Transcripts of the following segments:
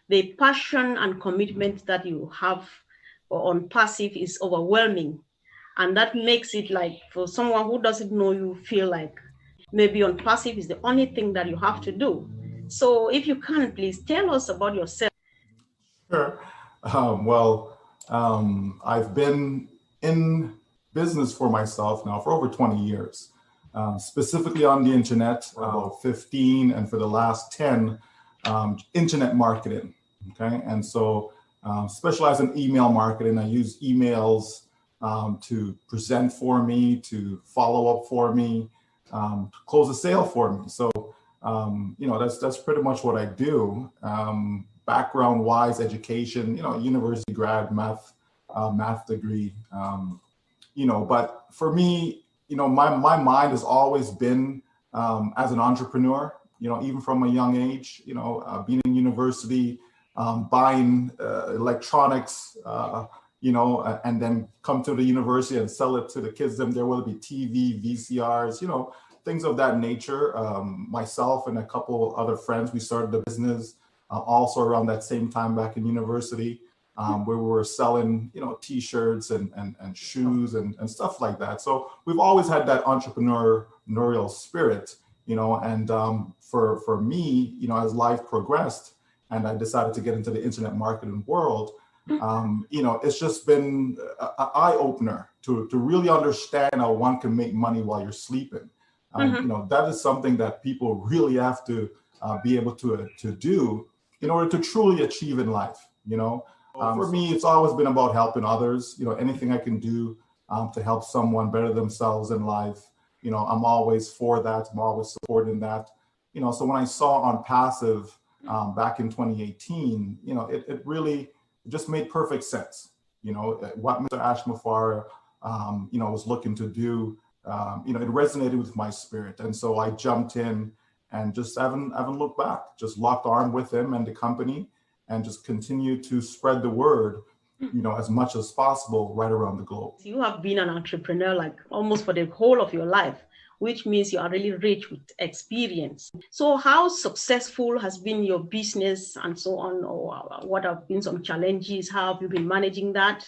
the passion and commitment that you have on passive is overwhelming. And that makes it like for someone who doesn't know you, feel like maybe on passive is the only thing that you have to do. So if you can, please tell us about yourself. Sure. I've been in business for myself now for over 20 years, specifically on the internet, about 15, and for the last 10, internet marketing. Okay. And so specialize in email marketing. I use emails to present for me, to follow up for me, to close a sale for me. So, that's pretty much what I do. Background wise, education, university grad, math degree, but for me, my mind has always been as an entrepreneur, even from a young age, being in university, buying electronics, and then come to the university and sell it to the kids. Then there will be TV, VCRs, things of that nature. Myself and a couple other friends, we started the business also around that same time back in university, where we were selling, T-shirts and shoes and stuff like that. So we've always had that entrepreneurial spirit, and for me, as life progressed and I decided to get into the internet marketing world, it's just been an eye opener to really understand how one can make money while you're sleeping. That is something that people really have to be able to do in order to truly achieve in life. For me, it's always been about helping others. Anything I can do to help someone better themselves in life, I'm always for that. I'm always supporting that. So when I saw ONPASSIVE back in 2018, it really just made perfect sense. What Mr. Ashmafar, was looking to do, it resonated with my spirit. And so I jumped in and just haven't looked back, just locked arm with him and the company and just continue to spread the word, as much as possible right around the globe. You have been an entrepreneur like almost for the whole of your life, which means you are really rich with experience. So how successful has been your business and so on, or what have been some challenges? How have you been managing that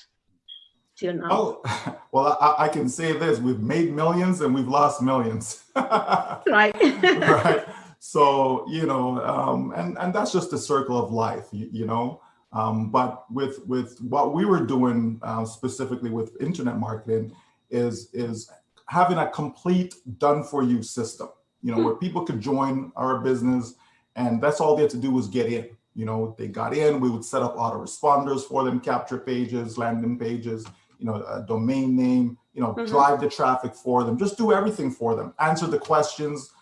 till now? Oh, well, I can say this, we've made millions and we've lost millions. Right. Right. So, and that's just the circle of life, but with what we were doing specifically with internet marketing is having a complete done for you system, where people could join our business and that's all they had to do was get in. They got in, we would set up autoresponders for them, capture pages, landing pages, a domain name, drive the traffic for them, just do everything for them, answer the questions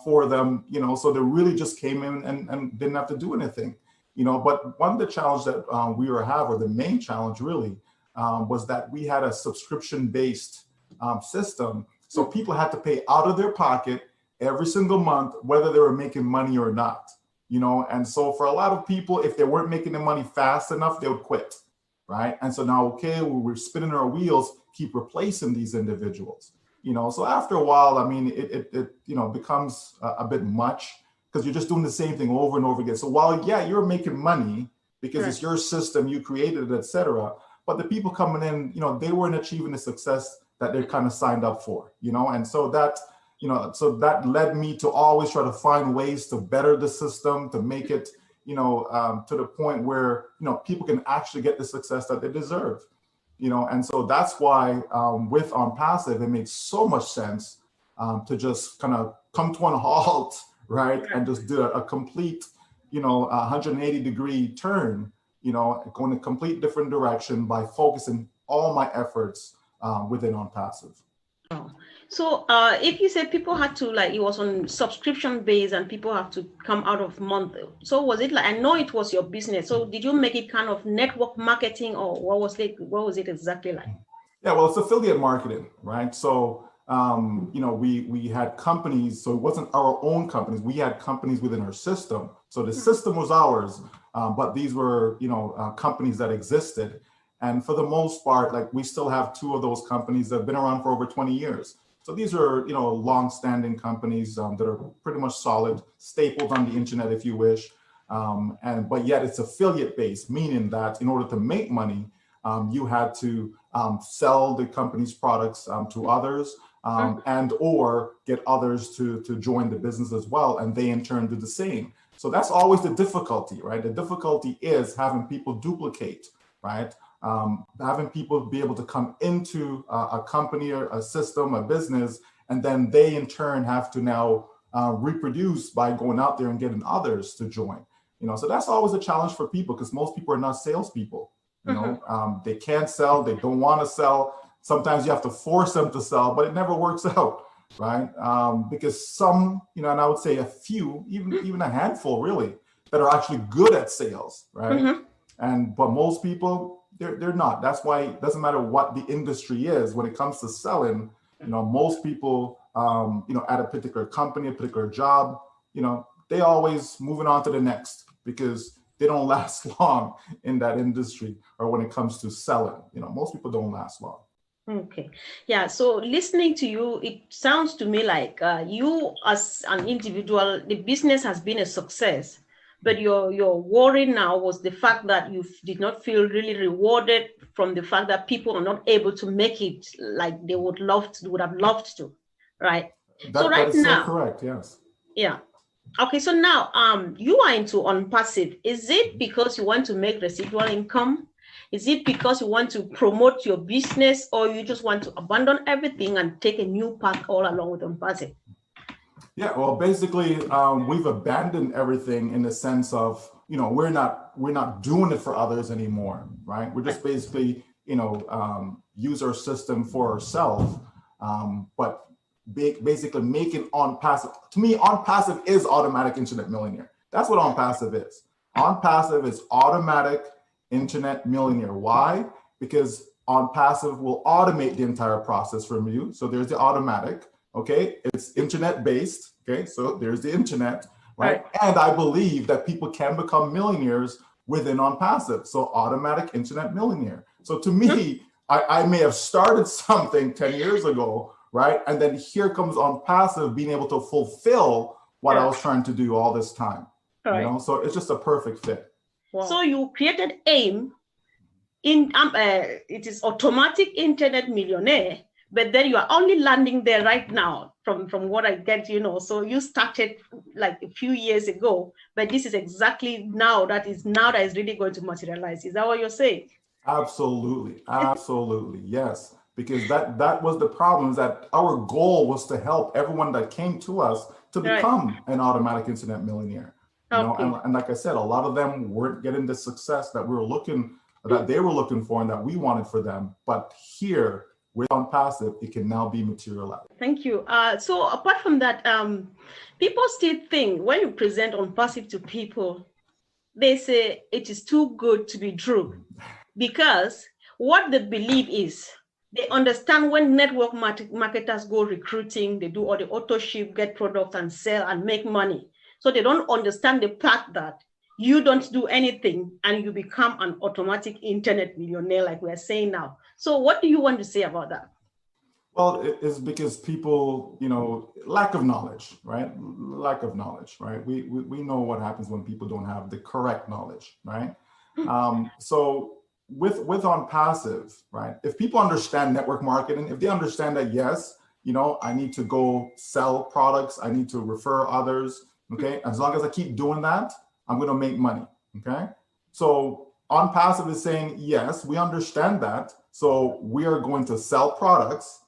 for them, so they really just came in and didn't have to do anything, but one of the challenges that we were having, or the main challenge really, was that we had a subscription-based system. So people had to pay out of their pocket every single month, whether they were making money or not, and so for a lot of people, if they weren't making the money fast enough, they would quit, right? And so now, okay, we're spinning our wheels, keep replacing these individuals, so after a while, I mean, it becomes a bit much because you're just doing the same thing over and over again. So while, yeah, you're making money because it's your system, you created it, et cetera, but the people coming in, they weren't achieving the success that they kind of signed up for, and so that, so that led me to always try to find ways to better the system, to make it, to the point where, people can actually get the success that they deserve, and so that's why with ONPASSIVE, it makes so much sense to just kind of come to a halt, right? And just do a complete, 180-degree turn, going a complete different direction by focusing all my efforts within ONPASSIVE. Oh. So if you said people had to, like, it was on subscription base and people have to come out of month. So was it like, I know it was your business. So did you make it kind of network marketing, or what was it exactly like? Yeah, well, it's affiliate marketing, right? So, we had companies, so it wasn't our own companies. We had companies within our system. So the system was ours, but these were, companies that existed. And for the most part, like, we still have 2 of those companies that have been around for over 20 years. So these are, long-standing companies that are pretty much solid, staples on the internet, if you wish. But yet it's affiliate based, meaning that in order to make money, you had to sell the company's products to others, and or get others to join the business as well, and they in turn do the same. So that's always the difficulty, right? The difficulty is having people duplicate, right? Having people be able to come into a company or a system, a business, and then they in turn have to now reproduce by going out there and getting others to join. So that's always a challenge for people, because most people are not salespeople. They can't sell, they don't want to sell. Sometimes you have to force them to sell, but it never works out, right? Because some, and I would say a few, even a handful really, that are actually good at sales, right? But most people, they're not. That's why it doesn't matter what the industry is when it comes to selling. Most people, at a particular company, a particular job, they always moving on to the next, because they don't last long in that industry, or when it comes to selling. Most people don't last long. Okay. Yeah. So listening to you, it sounds to me like you as an individual, the business has been a success, but your worry now was the fact that you did not feel really rewarded from the fact that people are not able to make it like they would have loved to, right? That is so correct. Yes. Yeah. Okay. So now, you are into ONPASSIVE. Is it because you want to make residual income? Is it because you want to promote your business, or you just want to abandon everything and take a new path all along with ONPASSIVE? Yeah, well, basically, we've abandoned everything in the sense of, we're not doing it for others anymore, right? We're just basically, use our system for ourselves, but basically making ONPASSIVE. To me, ONPASSIVE is automatic internet millionaire. That's what ONPASSIVE is. ONPASSIVE is automatic internet millionaire. Why? Because ONPASSIVE will automate the entire process from you. So there's the automatic, okay? It's internet based, okay? So there's the internet, right? And I believe that people can become millionaires within ONPASSIVE. So automatic internet millionaire. So to me, I may have started something 10 years ago, right? And then here comes ONPASSIVE being able to fulfill what I was trying to do all this time. So it's just a perfect fit. Wow. So you created AIM it is automatic internet millionaire, but then you are only landing there right now from what I get, so you started like a few years ago, but this is exactly now that is really going to materialize. Is that what you're saying? Absolutely. Yes. Because that was the problem, is that our goal was to help everyone that came to us to become an automatic internet millionaire. And like I said, a lot of them weren't getting the success that they were looking for and that we wanted for them. But here with ONPASSIVE, it can now be materialized. Thank you. So apart from that, people still think when you present ONPASSIVE to people, they say it is too good to be true, because what they believe is, they understand when network marketers go recruiting, they do all the auto ship, get products and sell and make money. So they don't understand the fact that you don't do anything and you become an automatic internet millionaire, like we're saying now. So what do you want to say about that? Well, it's because people, lack of knowledge, right? Lack of knowledge, right? We know what happens when people don't have the correct knowledge, right? So with ONPASSIVE, right? If people understand network marketing, if they understand that, yes, I need to go sell products, I need to refer others, okay? As long as I keep doing that, I'm going to make money, okay? So ONPASSIVE is saying, yes, we understand that. So we are going to sell products,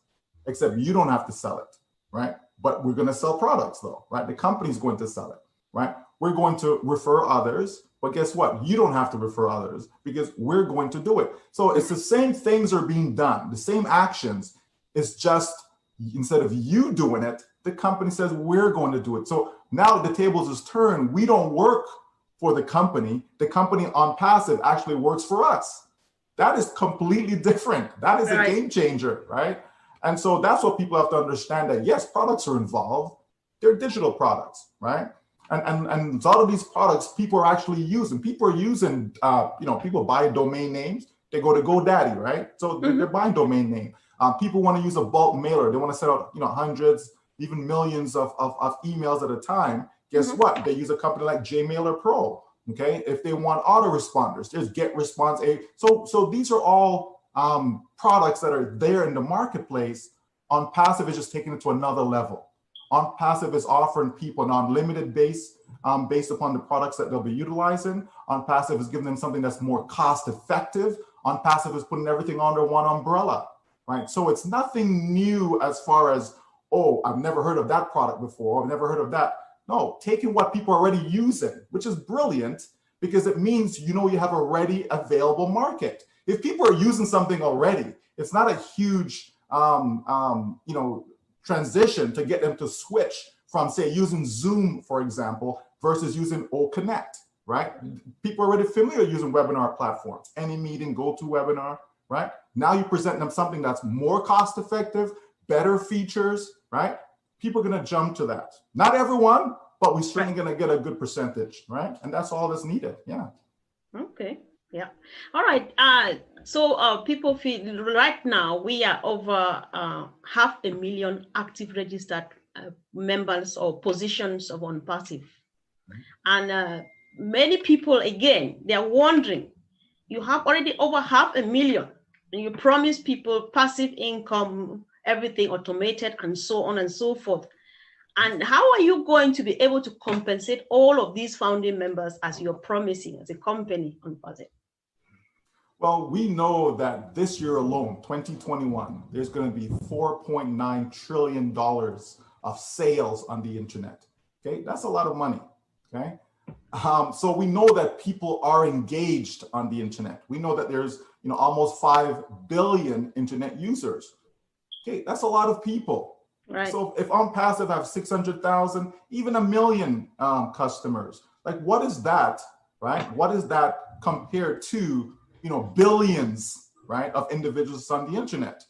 except you don't have to sell it, right? But we're going to sell products though, right? The company's going to sell it, right? We're going to refer others, but guess what? You don't have to refer others because we're going to do it. So it's the same things are being done, the same actions. It's just instead of you doing it, the company says we're going to do it. So now the tables is turned. We don't work for the company. The company ONPASSIVE actually works for us. That is completely different. That is a game changer, right? And so that's what people have to understand, that yes, products are involved. They're digital products, right? And a lot of these products people are actually using. People are using, people buy domain names. They go to GoDaddy, right? So they're buying domain name. People want to use a bulk mailer. They want to send out, hundreds, even millions of emails at a time. Guess what? They use a company like JMailer Pro. Okay, if they want autoresponders, there's GetResponse. So these are all products that are there in the marketplace. OnPassive is just taking it to another level. OnPassive is offering people an unlimited base based upon the products that they'll be utilizing. OnPassive is giving them something that's more cost effective. OnPassive is putting everything under one umbrella, right? So it's nothing new as far as, oh, I've never heard of that product before, I've never heard of that. No, taking what people are already using, which is brilliant because it means you have a ready available market. If people are using something already, it's not a huge transition to get them to switch from, say, using Zoom, for example, versus using OConnect, right? People are already familiar using webinar platforms, AnyMeeting, GoToWebinar, right? Now you present them something that's more cost effective, better features, right? People are going to jump to that. Not everyone, but we're certainly going to get a good percentage, right? And that's all that's needed. Yeah. Okay. Yeah. All right. So people feel right now we are over 500,000 active registered members or positions of ONPASSIVE. And many people, again, they are wondering, you have already over 500,000 and you promise people passive income, everything automated and so on and so forth. And how are you going to be able to compensate all of these founding members as you're promising as a company ONPASSIVE? Well, we know that this year alone, 2021, there's going to be $4.9 trillion of sales on the internet. Okay, that's a lot of money. Okay, so we know that people are engaged on the internet. We know that there's almost 5 billion internet users. Okay, that's a lot of people. Right. So if OnPassive have 600,000, even 1 million customers, like what is that, right? What is that compared to billions, right, of individuals on the internet,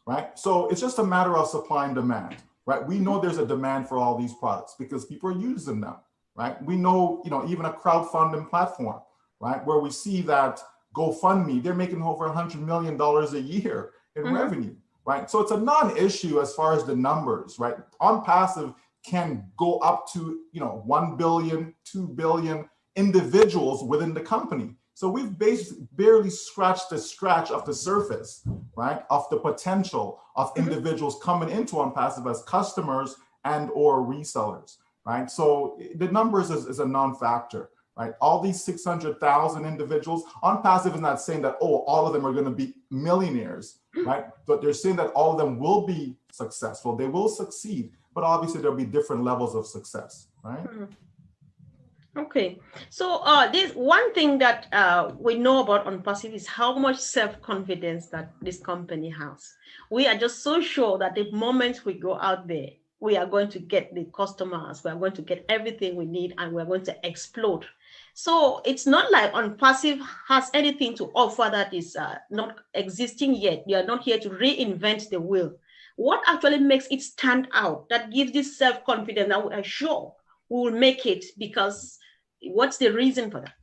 right? So it's just a matter of supply and demand, right? We know there's a demand for all these products because people are using them, right? We know, even a crowdfunding platform, right, where we see that GoFundMe, they're making over $100 million a year in revenue, right? So it's a non-issue as far as the numbers, right? OnPassive can go up to, 1 billion, 2 billion individuals within the company. So we've barely scratched the scratch of the surface, right, of the potential of individuals coming into OnPassive as customers and or resellers, right? So the numbers is a non-factor, right? All these 600,000 individuals, OnPassive is not saying that, oh, all of them are going to be millionaires, right? But they're saying that all of them will be successful. They will succeed, but obviously there'll be different levels of success, right? Okay, so this one thing that we know about OnPassive is how much self-confidence that this company has. We are just so sure that the moment we go out there, we are going to get the customers, we are going to get everything we need, and we're going to explode. So it's not like OnPassive has anything to offer that is not existing yet. You are not here to reinvent the wheel. What actually makes it stand out, that gives this self-confidence that we are sure we will make it? Because what's the reason for that?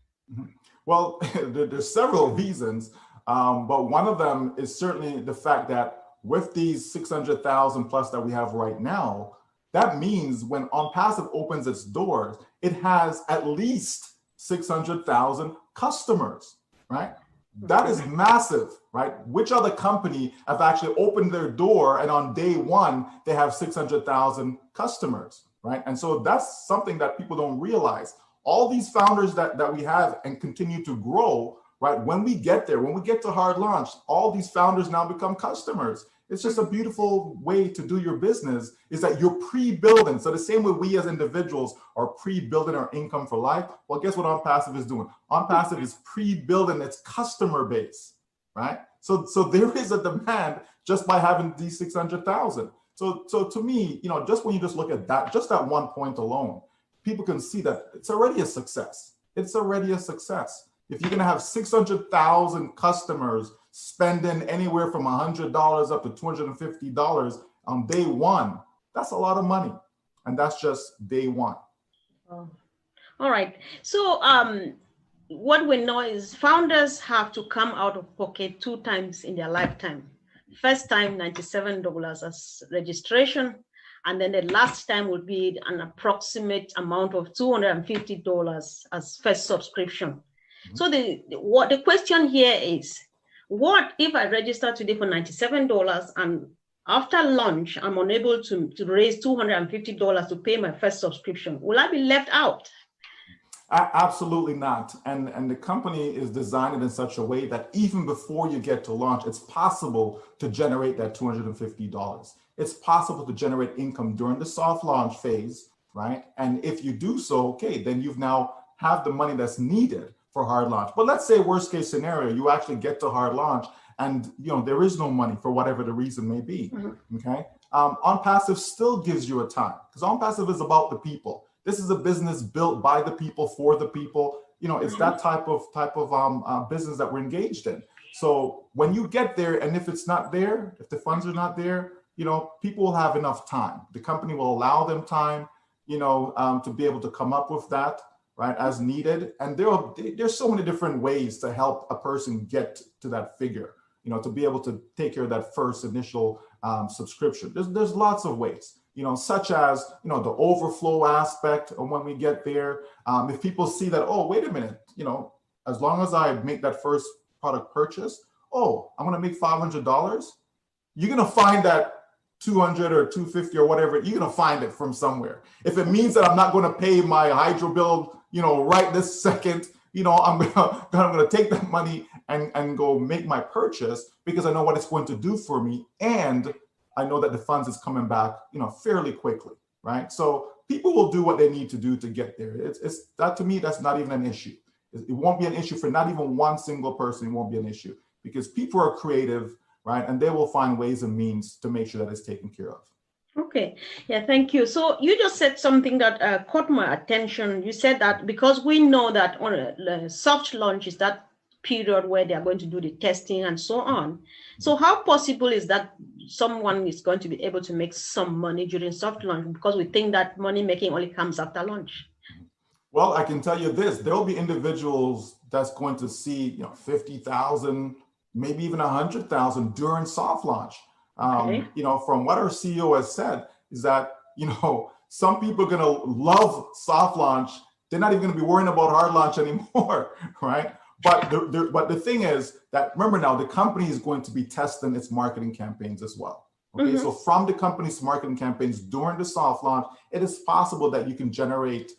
Well, there's several reasons, but one of them is certainly the fact that with these 600,000 plus that we have right now, that means when OnPassive opens its doors, it has at least 600,000 customers, right? That is massive, right? Which other company have actually opened their door and on day one, they have 600,000 customers, right? And so that's something that people don't realize. All these founders that we have and continue to grow, right? When we get there, when we get to hard launch, all these founders now become customers. It's just a beautiful way to do your business, is that you're pre-building. So the same way we as individuals are pre-building our income for life, well, guess what OnPassive is doing? OnPassive is pre-building its customer base, right? So there is a demand just by having these 600,000. So to me, just when you just look at that, just that one point alone, people can see that it's already a success. It's already a success. If you're going to have 600,000 customers spending anywhere from $100 up to $250 on day one, that's a lot of money. And that's just day one. Oh. All right. So what we know is founders have to come out of pocket 2 times in their lifetime. First time, $97 as registration. And then the last time would be an approximate amount of $250 as first subscription. So the question here is, what if I register today for $97 and after launch, I'm unable to raise $250 to pay my first subscription? Will I be left out? Absolutely not. And the company is designed in such a way that even before you get to launch, it's possible to generate that $250. It's possible to generate income during the soft launch phase, right? And if you do so, okay, then you've now have the money that's needed for hard launch. But let's say worst case scenario, you actually get to hard launch and there is no money for whatever the reason may be, okay? ONPASSIVE still gives you a time, because ONPASSIVE is about the people. This is a business built by the people for the people. It's that type of business that we're engaged in. So when you get there, and if it's not there, if the funds are not there, people will have enough time. The company will allow them time, to be able to come up with that, right, as needed. And there's so many different ways to help a person get to that figure, to be able to take care of that first initial subscription. There's lots of ways. Such as, the overflow aspect of when we get there. If people see that, oh, wait a minute, as long as I make that first product purchase, oh, I'm going to make $500. You're going to find that 200 or 250 or whatever, you're going to find it from somewhere. If it means that I'm not going to pay my hydro bill, right this second, I'm going to take that money and go make my purchase because I know what it's going to do for me. And I know that the funds is coming back, fairly quickly, right? So people will do what they need to do to get there. It's that, to me, that's not even an issue. It won't be an issue for not even one single person. It won't be an issue because people are creative, right? And they will find ways and means to make sure that it's taken care of. Okay. Yeah, thank you. So you just said something that caught my attention. You said that because we know that on a soft launch is that period where they are going to do the testing and so on. So how possible is that someone is going to be able to make some money during soft launch, because we think that money making only comes after launch? Well, I can tell you this, there will be individuals that's going to see 50,000, maybe even 100,000 during soft launch. Okay. From what our CEO has said is that, some people are going to love soft launch. They're not even going to be worrying about hard launch anymore, right? But the thing is that, remember now, the company is going to be testing its marketing campaigns as well. Okay, so from the company's marketing campaigns during the soft launch, it is possible that you can generate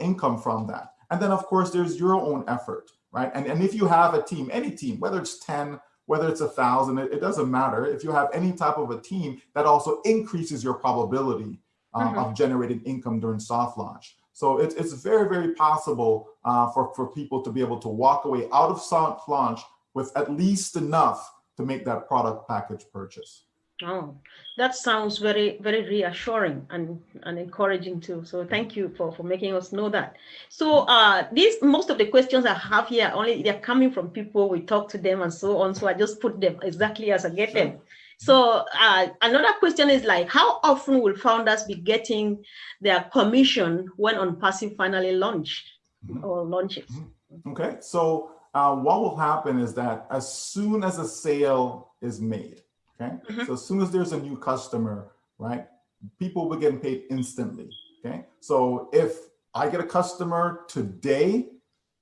income from that. And then, of course, there's your own effort, right? And if you have a team, any team, whether it's 10, whether it's 1,000, it doesn't matter. If you have any type of a team, that also increases your probability of generating income during soft launch. So it's very, very possible for people to be able to walk away out of soft launch with at least enough to make that product package purchase. Oh, that sounds very, very reassuring and encouraging too. So thank you for making us know that. So most of the questions I have here, they're coming from people, we talk to them and so on. So I just put them exactly as I get them. So another question is like, how often will founders be getting their commission when ONPASSIVE finally launches? Okay, so what will happen is that as soon as a sale is made, okay, so as soon as there's a new customer, right, people will get paid instantly. Okay, so if I get a customer today,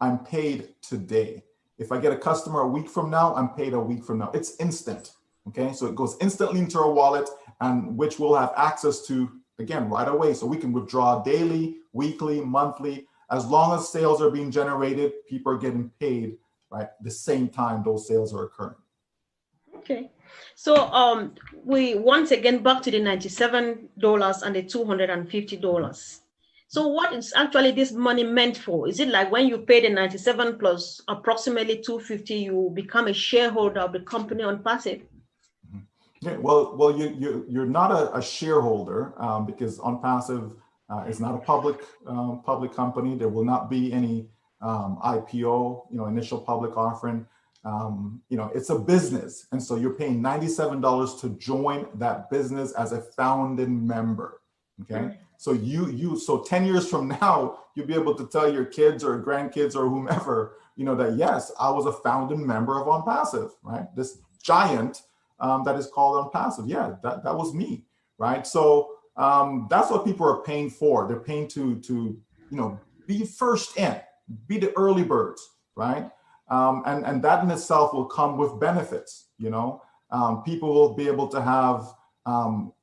I'm paid today. If I get a customer a week from now, I'm paid a week from now. It's instant. Okay, so it goes instantly into our wallet, and which we'll have access to, again, right away. So we can withdraw daily, weekly, monthly. As long as sales are being generated, people are getting paid, right, the same time those sales are occurring. Okay, so we once again back to the $97 and the $250. So what is actually this money meant for? Is it like when you pay the 97 plus approximately 250, you become a shareholder of the company ONPASSIVE? Yeah, well, you're not a shareholder because ONPASSIVE is not a public company. There will not be any IPO, initial public offering. It's a business, and so you're paying $97 to join that business as a founding member. Okay, so so 10 years from now, you'll be able to tell your kids or grandkids or whomever, that yes, I was a founding member of ONPASSIVE, right? This giant that is called ONPASSIVE. Yeah, that was me, right? So That's what people are paying for. They're paying to be first in, be the early birds, right? And that in itself will come with benefits. People will be able to have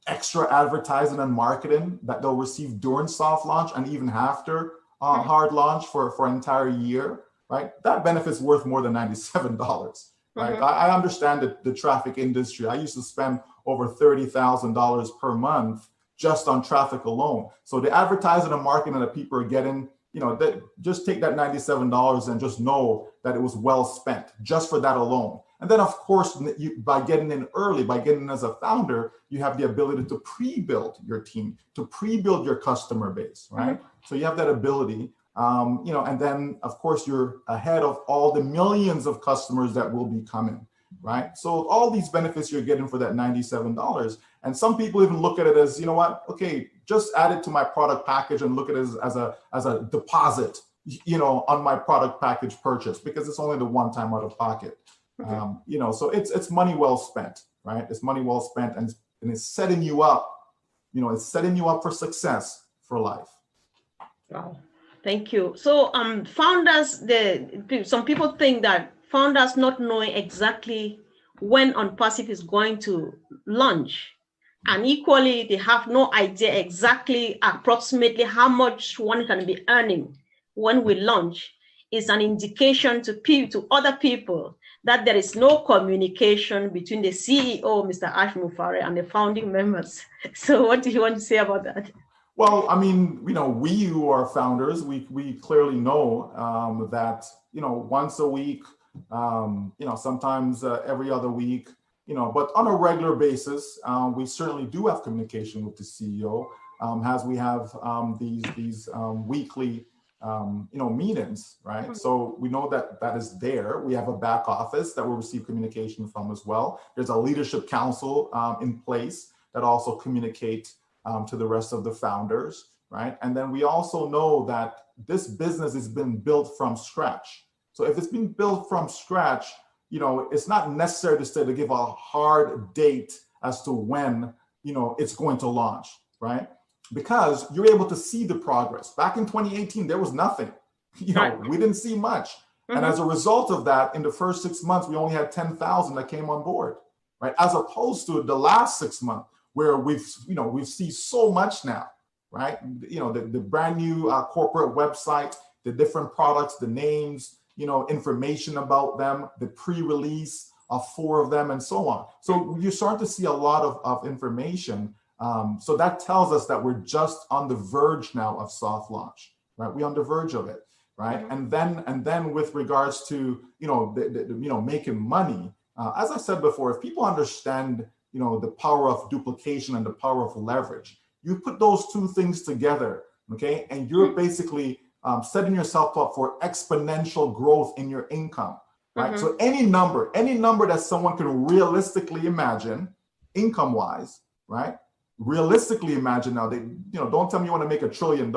extra advertising and marketing that they'll receive during soft launch and even after hard launch for an entire year, right? That benefit's worth more than $97, right? I understand the traffic industry. I used to spend over $30,000 per month just on traffic alone. So the advertising and marketing that people are getting, just take that $97 and just know that it was well spent just for that alone. And then, of course, by getting in early, by getting in as a founder, you have the ability to pre-build your team, to pre-build your customer base, right? So you have that ability, and then, of course, you're ahead of all the millions of customers that will be coming, right? So all these benefits you're getting for that $97. And some people even look at it as, okay, just add it to my product package and look at it as a deposit, on my product package purchase, because it's only the one time out of pocket. So it's money well spent, right? It's money well spent, and it's setting you up, it's setting you up for success for life. Wow, thank you. So founders, some people think that founders not knowing exactly when ONPASSIVE is going to launch, and equally they have no idea exactly approximately how much one can be earning when we launch, is an indication to other people that there is no communication between the CEO, Mr. Ash Mufare, and the founding members. So what do you want to say about that? Well, I mean, we who are founders, we clearly know that, once a week, sometimes every other week, but on a regular basis, we certainly do have communication with the CEO, as we have these weekly meetings, right? So we know that is there. We have a back office that we'll receive communication from as well. There's a leadership council in place that also communicate to the rest of the founders, right? And then we also know that this business has been built from scratch. So if it's been built from scratch, it's not necessary to give a hard date as to when, it's going to launch, right? Because you're able to see the progress. Back in 2018, there was nothing. We didn't see much. And as a result of that, in the first 6 months, we only had 10,000 that came on board, right? As opposed to the last 6 months, where we've seen so much now, right? The brand new corporate website, the different products, the names, information about them, the pre-release of 4 of them, and so on. So you start to see a lot of information. So that tells us that we're just on the verge now of soft launch, right? We're on the verge of it, right? And then with regards to making money, as I said before, if people understand the power of duplication and the power of leverage, you put those two things together, okay, and you're basically setting yourself up for exponential growth in your income, right? So any number that someone can realistically imagine, income-wise, right? Realistically imagine now, don't tell me you want to make $1 trillion,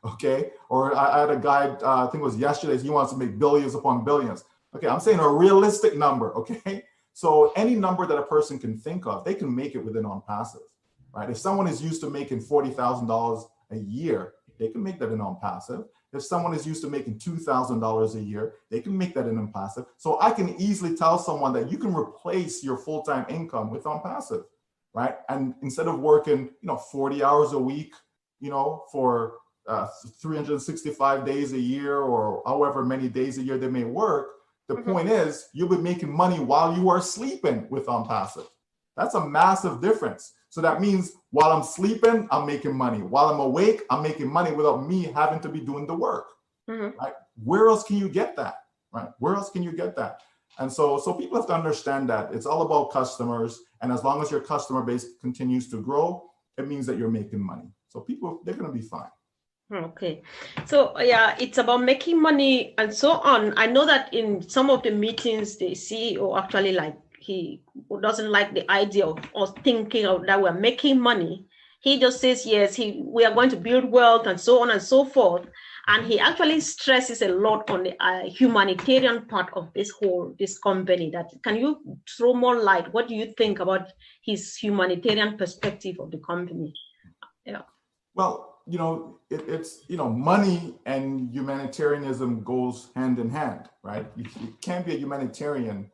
okay? Or I had a guy, I think it was yesterday, he wants to make billions upon billions. Okay, I'm saying a realistic number, okay? So any number that a person can think of, they can make it within ONPASSIVE, right? If someone is used to making $40,000 a year, they can make that in ONPASSIVE. If someone is used to making $2,000 a year, they can make that in ONPASSIVE. So I can easily tell someone that you can replace your full-time income with ONPASSIVE, right? And instead of working, 40 hours a week, for 365 days a year, or however many days a year they may work, the point is you'll be making money while you are sleeping with ONPASSIVE. That's a massive difference. So that means while I'm sleeping, I'm making money. While I'm awake, I'm making money without me having to be doing the work, right? Where else can you get that, right? Where else can you get that? And so people have to understand that it's all about customers. And as long as your customer base continues to grow, it means that you're making money. So people, they're going to be fine. Okay. So yeah, it's about making money and so on. I know that in some of the meetings, the CEO actually he doesn't like the idea of us thinking of that we're making money. He just says, yes, we are going to build wealth and so on and so forth. And he actually stresses a lot on the humanitarian part of this company. Can you throw more light? What do you think about his humanitarian perspective of the company? Yeah. Well, it's money and humanitarianism goes hand in hand, right? You can't be a humanitarian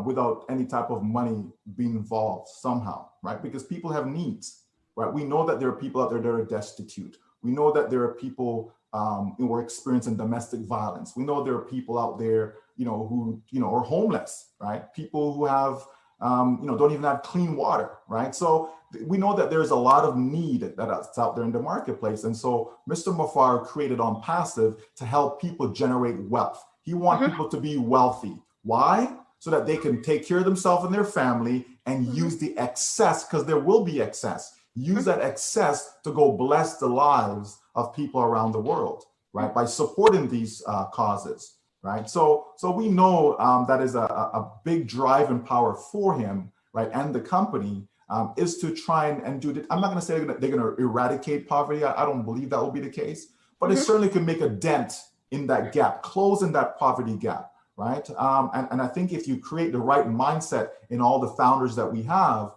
without any type of money being involved somehow, right? Because people have needs, right? We know that there are people out there that are destitute. We know that there are people who are experiencing domestic violence. We know there are people out there, who, are homeless, right? People who have, don't even have clean water, right? So we know that there's a lot of need that's out there in the marketplace. And so Mr. Mafar created ONPASSIVE to help people generate wealth. He wants people to be wealthy. Why? So that they can take care of themselves and their family and use the excess, because there will be excess. Use that excess to go bless the lives of people around the world, right? By supporting these causes, right? So we know that is a big driving power for him, right? And the company is to try and do that. I'm not going to say that they're going to eradicate poverty. I don't believe that will be the case, but it certainly can make a dent in that gap, closing that poverty gap, right? And I think if you create the right mindset in all the founders that we have,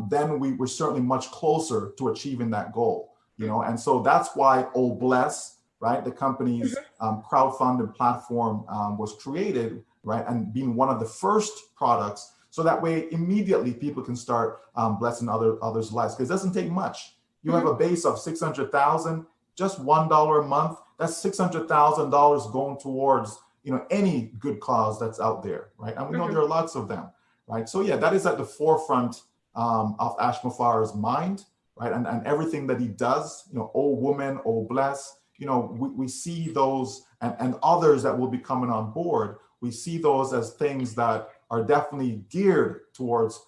then we're certainly much closer to achieving that goal, and so that's why Oh Bless, right, the company's crowdfunding platform was created, right, and being one of the first products, so that way immediately people can start blessing others' lives, because it doesn't take much. You have a base of 600,000, just $1 a month, that's $600,000 going towards any good cause that's out there, right? And we know there are lots of them, right? So yeah, that is at the forefront of Ash Mafar's mind, right? And everything that he does, Oh Woman, Oh Bless, we see those and others that will be coming on board. We see those as things that are definitely geared towards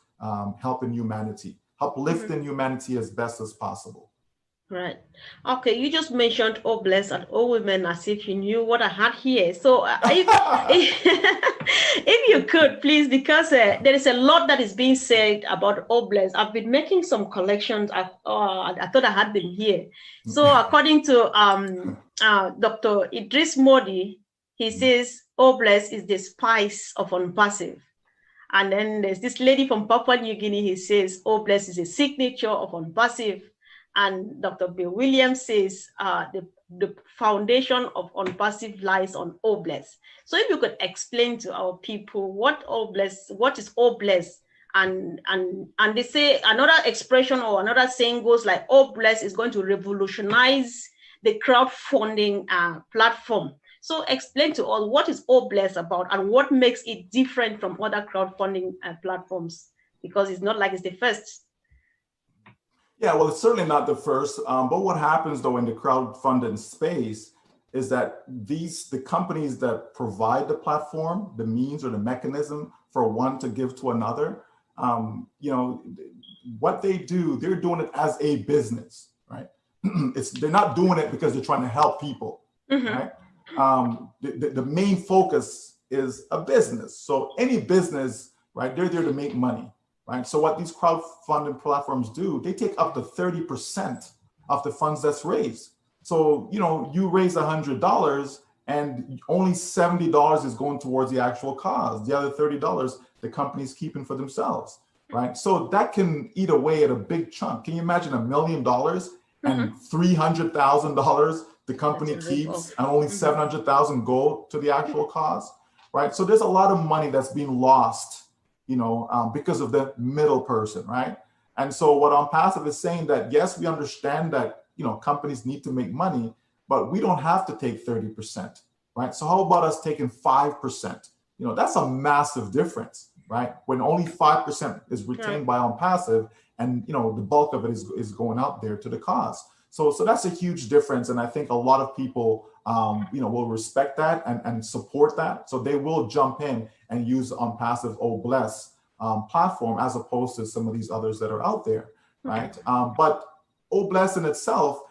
helping humanity, uplifting humanity as best as possible. Right. Okay, you just mentioned Oh Bless and Oh Women as if you knew what I had here. So if you could, please, because there is a lot that is being said about Oh Bless. I've been making some collections. I thought I had been here. So according to Dr. Idris Modi, he says Oh Bless is the spice of ONPASSIVE. And then there's this lady from Papua New Guinea. He says Oh Bless is a signature of ONPASSIVE. And Dr. Bill Williams says the foundation of ONPASSIVE lies on Oh Bless. So if you could explain to our people what is Oh Bless, and they say another expression or another saying goes like Oh Bless is going to revolutionize the crowdfunding platform. So explain to all what is Oh Bless about and what makes it different from other crowdfunding platforms, because it's not like it's the first. Yeah, well, it's certainly not the first. But what happens though in the crowdfunding space is that the companies that provide the platform, the means or the mechanism for one to give to another, what they do, they're doing it as a business, right? They're not doing it because they're trying to help people, right? The main focus is a business. So any business, right, they're there to make money. Right. So what these crowdfunding platforms do, they take up to 30% of the funds that's raised. So, you raise $100 and only $70 is going towards the actual cause. The other $30, the company's keeping for themselves. Right. So that can eat away at a big chunk. Can you imagine $1 million and $300,000 the company keeps and only 700,000 go to the actual cause? Right. So there's a lot of money that's being lost, because of the middle person, right? And so what ONPASSIVE is saying that, yes, we understand that, companies need to make money, but we don't have to take 30%, right? So how about us taking 5%? That's a massive difference, right? When only 5% is retained by ONPASSIVE and, the bulk of it is going out there to the cause. So that's a huge difference. And I think a lot of people, will respect that and support that. So they will jump in and use ONPASSIVE Oh Bless platform as opposed to some of these others that are out there, right? But Oh Bless in itself,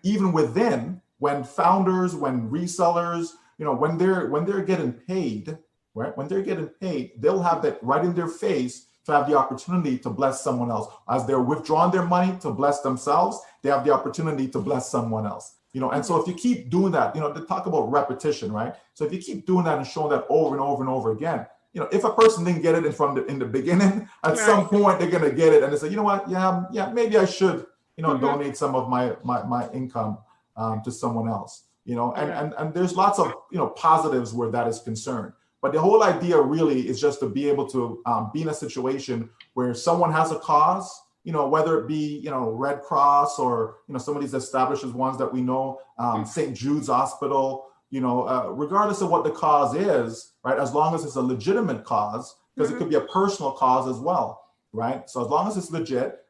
even within, when founders, when resellers, when they're getting paid, right? When they're getting paid, they'll have that right in their face to have the opportunity to bless someone else. As they're withdrawing their money to bless themselves, they have the opportunity to bless someone else. And so if you keep doing that, they talk about repetition, right? So if you keep doing that and showing that over and over and over again, if a person didn't get it in the beginning, at some point they're gonna get it and they say, you know what, yeah, maybe I should, donate some of my income to someone else, and there's lots of, positives where that is concerned. But the whole idea really is just to be able to be in a situation where someone has a cause, whether it be, Red Cross or, some of these established ones that we know, St. Jude's Hospital, regardless of what the cause is, right? As long as it's a legitimate cause, because it could be a personal cause as well, right? So as long as it's legit,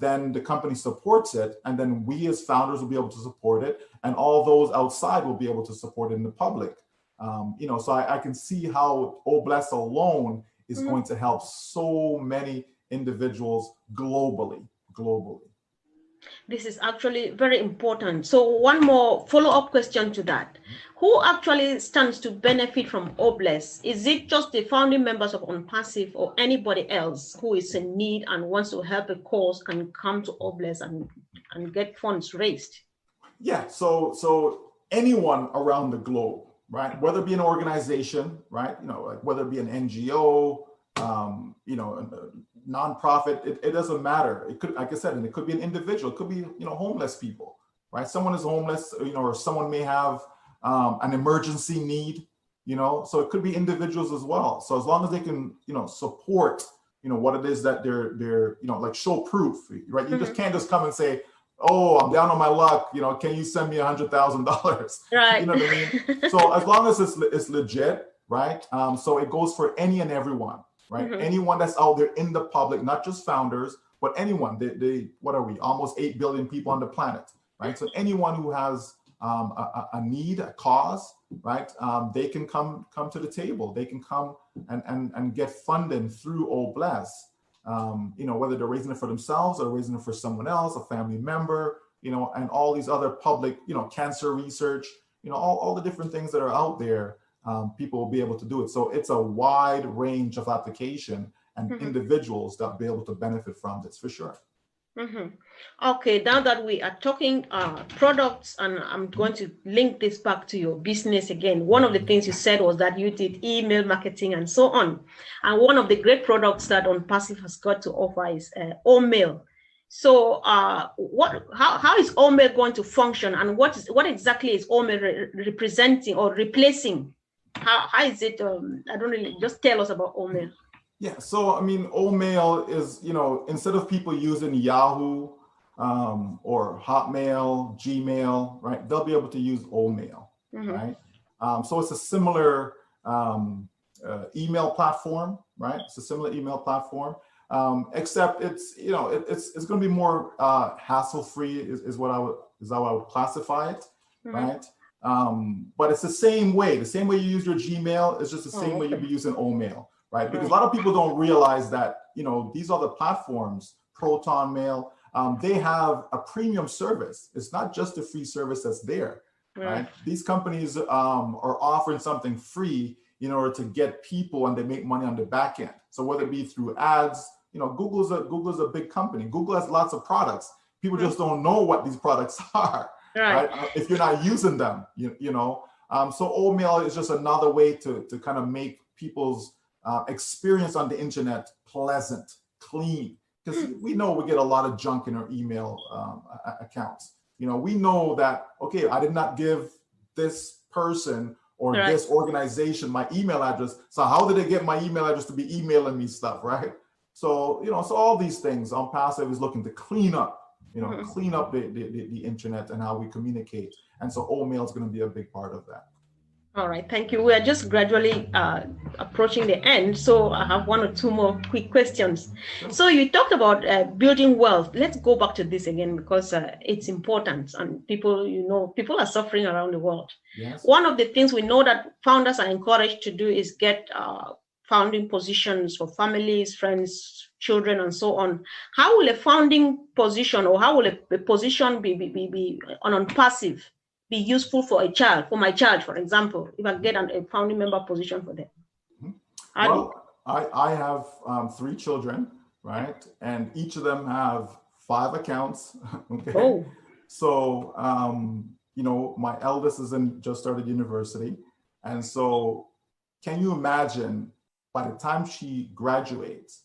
then the company supports it, and then we as founders will be able to support it, and all those outside will be able to support it in the public. So I can see how OBLESS alone is going to help so many individuals globally. This is actually very important. So one more follow-up question to that. Who actually stands to benefit from OBLESS? Is it just the founding members of ONPASSIVE, or anybody else who is in need and wants to help a cause can come to OBLESS and get funds raised? Yeah, so anyone around the globe, right? Whether it be an organization, right? Like whether it be an NGO, nonprofit, it doesn't matter. It could, like I said, and it could be an individual, it could be, homeless people, right? Someone is homeless, or someone may have an emergency need, so it could be individuals as well. So as long as they can, support, what it is that they're, like show proof, right? You just can't just come and say, oh, I'm down on my luck, can you send me $100,000? Right. You know what I mean? So as long as it's legit, right? So it goes for any and everyone. Right? Anyone that's out there in the public, not just founders, but anyone. What are we? Almost 8 billion people on the planet, right? So anyone who has a need, a cause, right? They can come to the table. They can come and get funding through OBLESS. Whether they're raising it for themselves or raising it for someone else, a family member, and all these other public, cancer research, all the different things that are out there. People will be able to do it. So it's a wide range of application and individuals that will be able to benefit from this for sure. Okay, now that we are talking products, and I'm going to link this back to your business again. One of the things you said was that you did email marketing and so on. And one of the great products that ONPASSIVE has got to offer is OMail. So how is OMail going to function, and what exactly is OMail representing or replacing? How is it? I don't really, just tell us about OMail. Yeah, so I mean, OMail is, instead of people using Yahoo or Hotmail, Gmail, right? They'll be able to use OMail, right? So it's a similar email platform, right? It's a similar email platform, except it's, it's going to be more hassle-free is how I would classify it, right? But it's the same way you use your Gmail. It's just the same way you'll be using OMail, right? Because a lot of people don't realize that, these other platforms, Proton Mail, they have a premium service. It's not just a free service that's there, right? These companies are offering something free in order to get people, and they make money on the back end. So whether it be through ads, Google's a big company. Google has lots of products. People just don't know what these products are. Right. If you're not using them, so OMail is just another way to kind of make people's experience on the internet pleasant, clean, because we know we get a lot of junk in our email accounts. We know that, okay, I did not give this person or this organization my email address. So how did they get my email address to be emailing me stuff, right? So, so all these things, ONPASSIVE is looking to clean up clean up the internet and how we communicate. And so OMail is going to be a big part of that. All right, thank you. We are just gradually approaching the end. So I have one or two more quick questions. Sure. So you talked about building wealth. Let's go back to this again, because it's important, and people are suffering around the world. Yes. One of the things we know that founders are encouraged to do is get founding positions for families, friends, children, and so on. How will a founding position, or how will a position be on ONPASSIVE be useful for a child, for my child, for example, if I get a founding member position for them? Well, I have 3 children, right? And each of them have 5 accounts. Okay. Oh. So, my eldest just started university. And so can you imagine, by the time she graduates,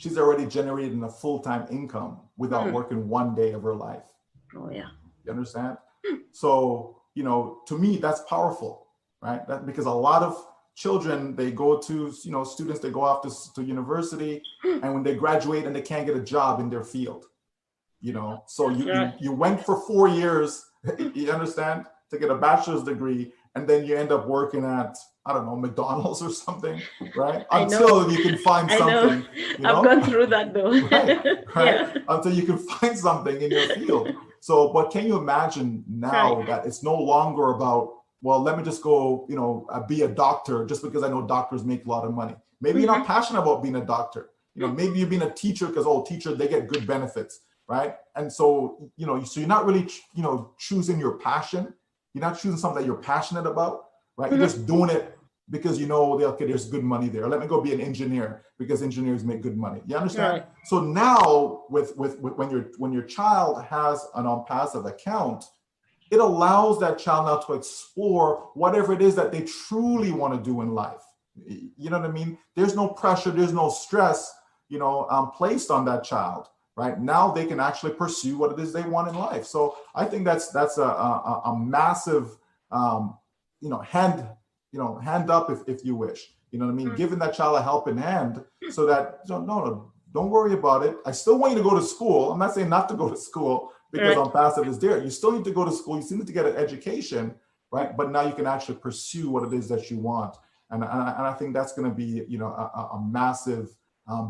she's already generating a full-time income without working one day of her life. Oh, yeah. You understand? So, you know, to me, that's powerful, right? That, because a lot of children, they go to, you know, students, they go off to university, and when they graduate and they can't get a job in their field, you know, so you went for 4 years, you understand, to get a bachelor's degree, and then you end up working at, I don't know, McDonald's or something, right? Until you can find something. You know? I've gone through that though. right. Yeah. Until you can find something in your field. So, but can you imagine now that it's no longer about, well, let me just go, you know, be a doctor just because I know doctors make a lot of money. Maybe you're not passionate about being a doctor. You know, maybe you're being a teacher because, oh, teacher, they get good benefits, right? And so, you know, so you're not really, you know, choosing your passion. You're not choosing something that you're passionate about, right? You're just doing it because you know, okay, there's good money there. Let me go be an engineer because engineers make good money. You understand? Right. So now, with when your child has an ONPASSIVE account, it allows that child now to explore whatever it is that they truly want to do in life. You know what I mean? There's no pressure, there's no stress, you know, placed on that child. Right now, they can actually pursue what it is they want in life. So I think that's a massive, you know, hand up if you wish. You know what I mean? Giving that child a helping hand so that no, don't worry about it. I still want you to go to school. I'm not saying not to go to school because ONPASSIVE is there. You still need to go to school. You still need to get an education, right? But now you can actually pursue what it is that you want, and I think that's going to be, you know, a massive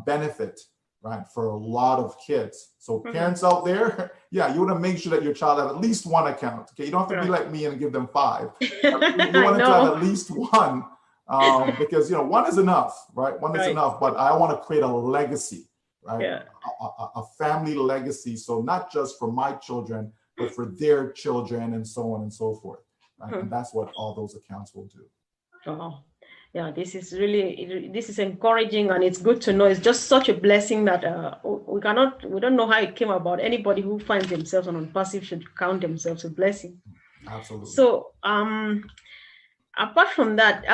benefit. Right, for a lot of kids. So parents out there, yeah, you want to make sure that your child has at least one account. Okay, you don't have to be like me and give them 5. You want to have at least one, because, you know, one is enough, right? One is enough. But I want to create a legacy, right? Yeah. A family legacy. So not just for my children, but for their children, and so on and so forth. Right? And that's what all those accounts will do. Oh. Yeah, this is encouraging, and it's good to know. It's just such a blessing that we don't know how it came about. Anybody who finds themselves on ONPASSIVE should count themselves a blessing. Absolutely. So, apart from that,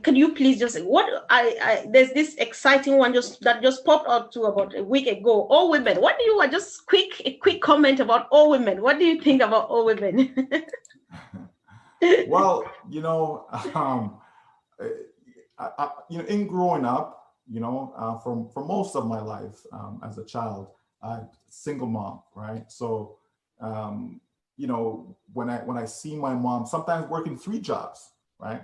can you please just, there's this exciting one that just popped up to about a week ago. All women. What do you, just a quick comment about all women. What do you think about all women? Well, you know, you know, in growing up, you know, for most of my life as a child, single mom, right? So, you know, when I see my mom sometimes working 3 jobs, right?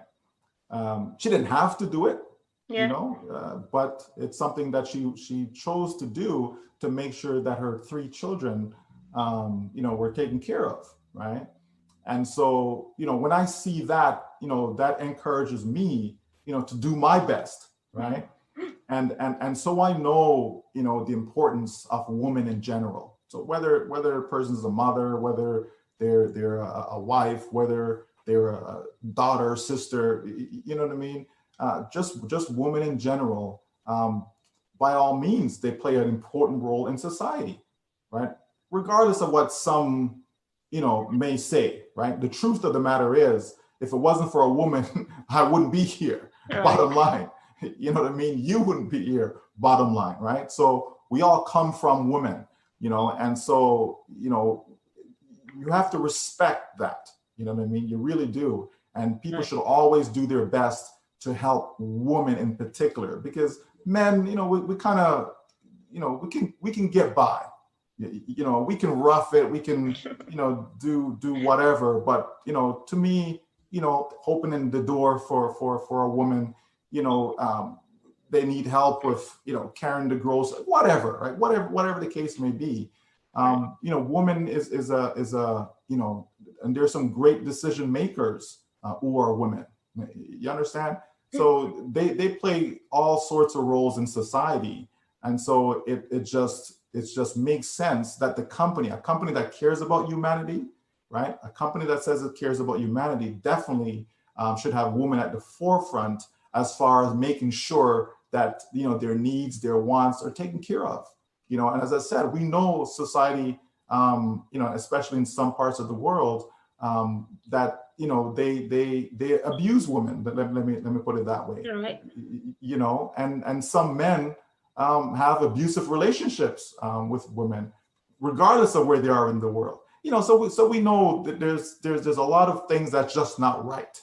She didn't have to do it, you know, but it's something that she chose to do to make sure that her 3 children, you know, were taken care of, right? And so, you know, when I see that, you know, that encourages me, you know, to do my best, right? And so I know, you know, the importance of women in general. So whether a person's a mother, whether they're a wife, whether they're a daughter, sister, you know what I mean? Just women in general, by all means, they play an important role in society, right? Regardless of what some, you know, may say, right? The truth of the matter is, if it wasn't for a woman, I wouldn't be here, bottom line. You know what I mean? You wouldn't be here, bottom line, right? So we all come from women, you know, and so, you know, you have to respect that, you know what I mean? You really do. And people should always do their best to help women in particular, because men, you know, we kind of, you know, we can get by. You know, we can rough it, we can, you know, do whatever. But, you know, to me, you know, opening the door for a woman, you know, they need help with, you know, carrying the groceries, whatever, right? Whatever the case may be. You know, woman is a, you know, and there's some great decision makers who are women. You understand? So they play all sorts of roles in society. And so it just makes sense that a company that cares about humanity, right? A company that says it cares about humanity definitely should have women at the forefront as far as making sure that, you know, their needs, their wants are taken care of. You know, and as I said, we know society, you know, especially in some parts of the world, that, you know, they abuse women. Let me put it that way. Right. You know, and some men have abusive relationships with women, regardless of where they are in the world. You know, so we know that there's a lot of things that's just not right.